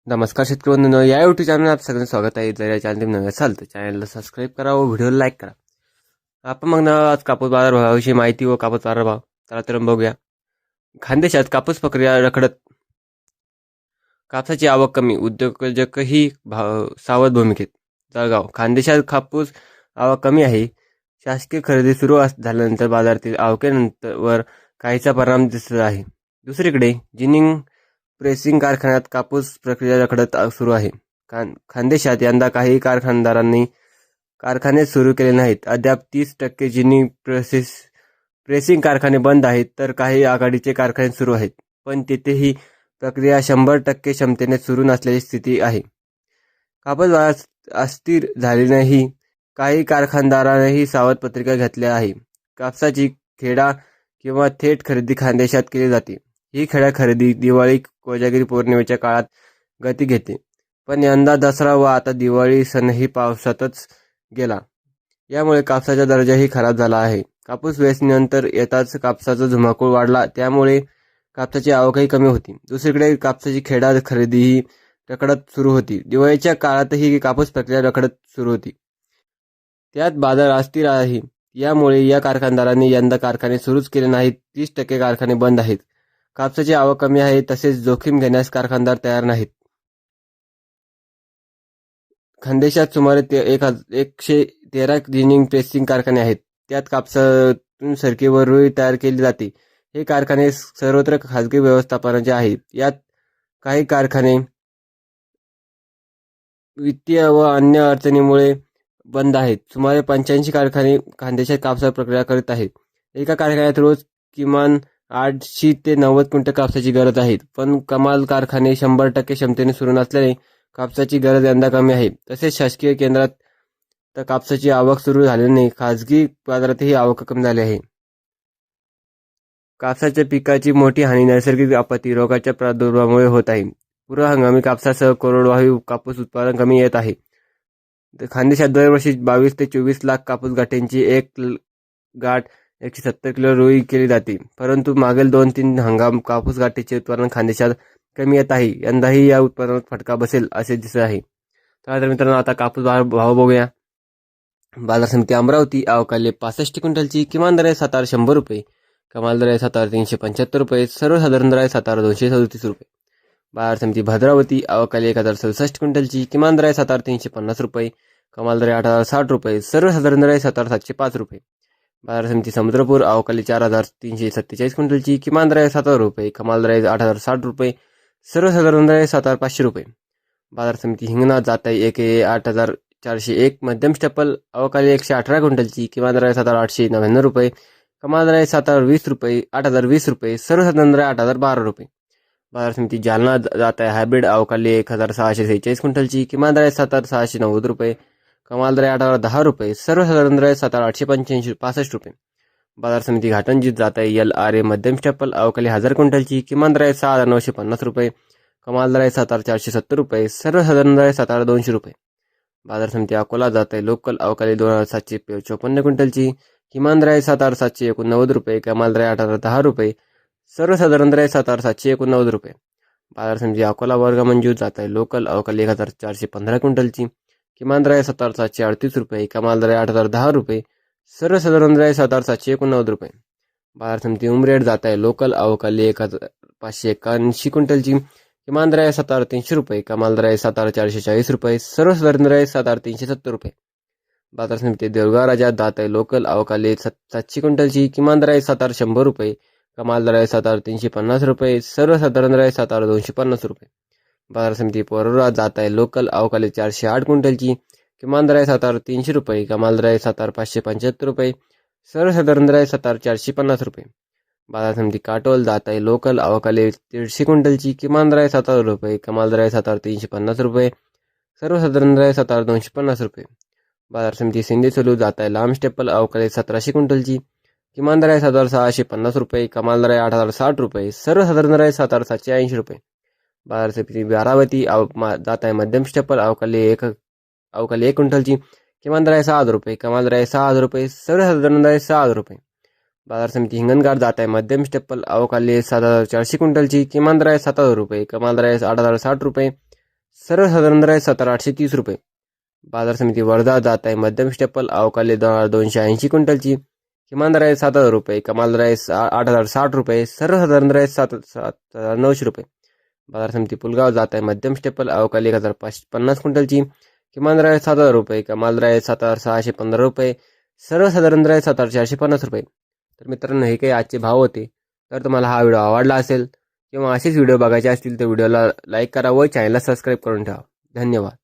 नमस्कार शेतकरी बंधूंनो, या यूट्यूब चॅनल आप सगळ्यांचं स्वागत आहे. जर या चॅनल नव्हे असाल तर चॅनलला सबस्क्राईब करा व व्हिडिओला लाईक करा. आपण मग ना आज कापूस बाजार भावाविषयी माहिती व कापूस बाजार भाव चला तर बघूया. खानदेशात कापूस प्रक्रिया रखडत, कापसाची आवक कमी, उद्योजकही सावध भूमिकेत. जळगाव खानदेशात कापूस आवक कमी आहे. शासकीय खरेदी सुरू झाल्यानंतर बाजारातील आवकेनंतर काहीचा परिणाम दिसत आहे. दुसरीकडे जिनिंग प्रेसिंग कारखान्यात कापूस प्रक्रिया रखडत सुरू आहे. खानदेशात यंदा काही कारखानदारांनी कारखाने सुरू केले नाहीत. अद्याप 30% जिनिंग प्रेसिंग कारखाने बंद आहेत, तर काही आघाडीचे कारखाने सुरू आहेत, पण तेथेही प्रक्रिया 100% क्षमतेने सुरू नसल्याची स्थिती आहे. कापूस बाजार अस्थिर झाल्यानेही काही कारखानदारांनीही सावध पत्रिका घेतल्या आहे. कापसाची खेडा किंवा थेट खरेदी खानदेशात केली जाते. ही खेडा खरेदी दिवाळी कोजागिरी पौर्णिमेच्या काळात गती घेते, पण यंदा दसरा व आता दिवाळी सणही पावसातच गेला. यामुळे कापसाचा दर्जाही खराब झाला आहे. कापूस वेचणीनंतर येताच कापसाचा धुमाकूळ वाढला, त्यामुळे कापसाची आवकही कमी होती. दुसरीकडे कापसाची खेडा खरेदीही रखडत सुरू होती. दिवाळीच्या काळातही कापूस प्रक्रिया रखडत सुरू होती. त्यात बाजार अस्थिर आहे. यामुळे या कारखानदारांनी यंदा कारखाने सुरूच केले नाहीत. 30% कारखाने बंद आहेत. कापसाची आवक कमी आहे, तसेच जोखीम घेण्यास कारखानदार तयार नाहीत. खानदेशात सुमारे 113 जिनिंग प्रेसिंग कारखाने आहेत. त्यात कापसातून सरकी व रुई तयार केली जाते. हे कारखाने सर्वत्र खाजगी व्यवस्थापनाचे आहेत. यात काही कारखाने वित्तीय व अन्य अडचणीमुळे बंद आहेत. सुमारे 85 कारखाने खानदेशात कापसा प्रक्रिया करीत आहेत. एका कारखान्यात रोज किमान 80 ते 90 क्विंटल कापसाची गरज आहे, पण कमाल कारखाने 100% क्षमतेने सुरू नसल्याने कापसाची गरज यंदा कमी आहे. तसेच शासकीय केंद्रात तर कापसाची आवक सुरू झाल्याने खाजगी बाजारातही आवक कमी झाली आहे. कापसाच्या पिकाची मोठी हानी नैसर्गिक आपत्ती, रोगाच्या प्रादुर्भावामुळे होत आहे. पूर्व हंगामी कापसासह कोरडवाहू कापूस उत्पादन कमी येत आहे. खानदेशात दरवर्षी 22 ते 24 लाख कापूस गाठींची एक गाठ 170 किलो रुई केली जाते, परंतु मागील 2-3 हंगाम कापूस गाठीचे उत्पादन खानदेशात कमी येत आहे. यंदाही या उत्पादनात फटका बसेल असे दिसत आहे. तर मित्रांनो, आता कापूस भाव बघूया. बाजार समिती अमरावती अवकाली 65 क्विंटलची किमान दर आहे 7,100 रुपये, कमाल दर आहे 7,375 रुपये, सर्वसाधारण दर आहे 7,237 रुपये. बाजार समिती भद्रावती अवकाली 1,067 क्विंटलची किमान दर आहे 7,350 रुपये, कमाल दर आहे 8,060 रुपये, सर्वसाधारण दर आहे 7,705 रुपये. बाजार समिती समुद्रपूर अवकाली 4,347 क्विंटलची किमान दर आहे 7,000 रुपये, कमाल दर आहे 8,060 रुपये, सर्वसाधारण दर आहे 7,500 रुपये. बाजार समिती हिंगणा जात आहे 8,401 मध्यम स्टेपल अवकाली 118 क्विंटलची किमान दर आहे 7,899 रुपये, कमाल दर आहे 7,020 रुपये, 8,020 रुपये, सर्वसाधारण दर आहे 8,012 रुपये. बाजार समिती जालना जात आहे हायब्रिड अवकाली 1,646 क्विंटलची किमान दर आहे 7,690 रुपये, कमाल दर आहे 8,010 रुपये, सर्वसाधारण दर आहे 7,865 रुपये. बाजार समिती घाटंजीत जात आहे LRA मध्यम स्टेपल अवकाली 1,000 क्विंटलची किमान दर आहे 6,950 रुपये, कमाल दर आहे 7,470 रुपये, सर्वसाधारण दर आहे 7,200 रुपये. बाजार समिती अकोला जात आहे लोकल अवकाली 2,754 क्विंटलची किमान दर आहे 7,789 रुपये, कमाल दर आहे 8,010 रुपये, सर्वसाधारण दर आहे 7,789 रुपये. बाजार समिती अकोला वर्ग मंजूर जात आहे लोकल अवकाली 1,415 क्विंटलची किमान दर आहे 7,738 रुपये, कमाल दर आहे 8,010 रुपये, सर्वसाधारण दर आहे 7,789 रुपये. बाजार समिती उमरेड जात आहे लोकल अवकाली 1,581 क्विंटलची किमान दर आहे 7,300 रुपये, कमाल दर आहे 7,440 रुपये, सर्वसाधारण दर आहे 7,370 रुपये. बाजार समिती देवगाव राजा जात आहे लोकल अवकाली 700 क्विंटलची किमान दर आहे 7,100 रुपये, कमाल दर आहे 7,350 रुपये, सर्वसाधारण दर आहे 7,250 रुपये. बाजार समिती परोरा जात आहे लोकल अवकाली 408 क्विंटलची किमान दर आहे 7,300 रुपये, कमाल दर आहे 7,575 रुपये, सर्वसाधारण दर आहे 7,450 रुपये. बाजार समिती काटोल जात आहे लोकल अवकाली 150 क्विंटलची किमान दर आहे 7,000 रुपये, कमाल दर आहे 7,350 रुपये, सर्वसाधारण दर आहे 7,250 रुपये. बाजार समिती सिंधेसोलू जात आहे लांब स्टेपल अवकाली 1,700 क्विंटलची किमान दर आहे 7,650 रुपये, कमाल दर आहे 8,060 रुपये, सर्वसाधारण दर आहे 7,780 रुपये. बाजार समिती बारावती जात आहे मध्यम स्टेपल अवकाली 1 क्विंटलची किमान दर आहे 6,000 रुपये, कमाल दर आहे 6,000 रुपये, सर्वसाधारण दर आहे 6,000 रुपये. बाजार समिती हिंगणघाट जात आहे मध्यम स्टेपल अवकाली 7,400 क्विंटलची किमान दर आहे 7,000 रुपये, कमाल दर आहे 8,060 रुपये, सर्वसाधारण दर आहे 17,830 रुपये. बाजार समिती वर्धा जात आहे मध्यम स्टेपल अवकाळी 280 क्विंटलची. किमान दर आहे 7,000 रुपये, कमाल दर आहे 8,060 रुपये, सर्वसाधारण दर आहे 7,900 रुपये. बाजार समिती पुलगाव जात आहे मध्यम स्टेपल अवकाळी 1,550 क्विंटलची. किमान दर आहे 7,000 रुपये, कमाल दर आहे 7,615 रुपये, सर्वसाधारण दर आहे 7,450 रुपये. तर मित्रांनो, हे काही आजचे भाव होते. तर तुम्हाला हा व्हिडिओ आवडला असेल किंवा असेच व्हिडिओ बघायचे असतील तर व्हिडिओला लाईक करा व चॅनलला सबस्क्राईब करून ठेवा. धन्यवाद.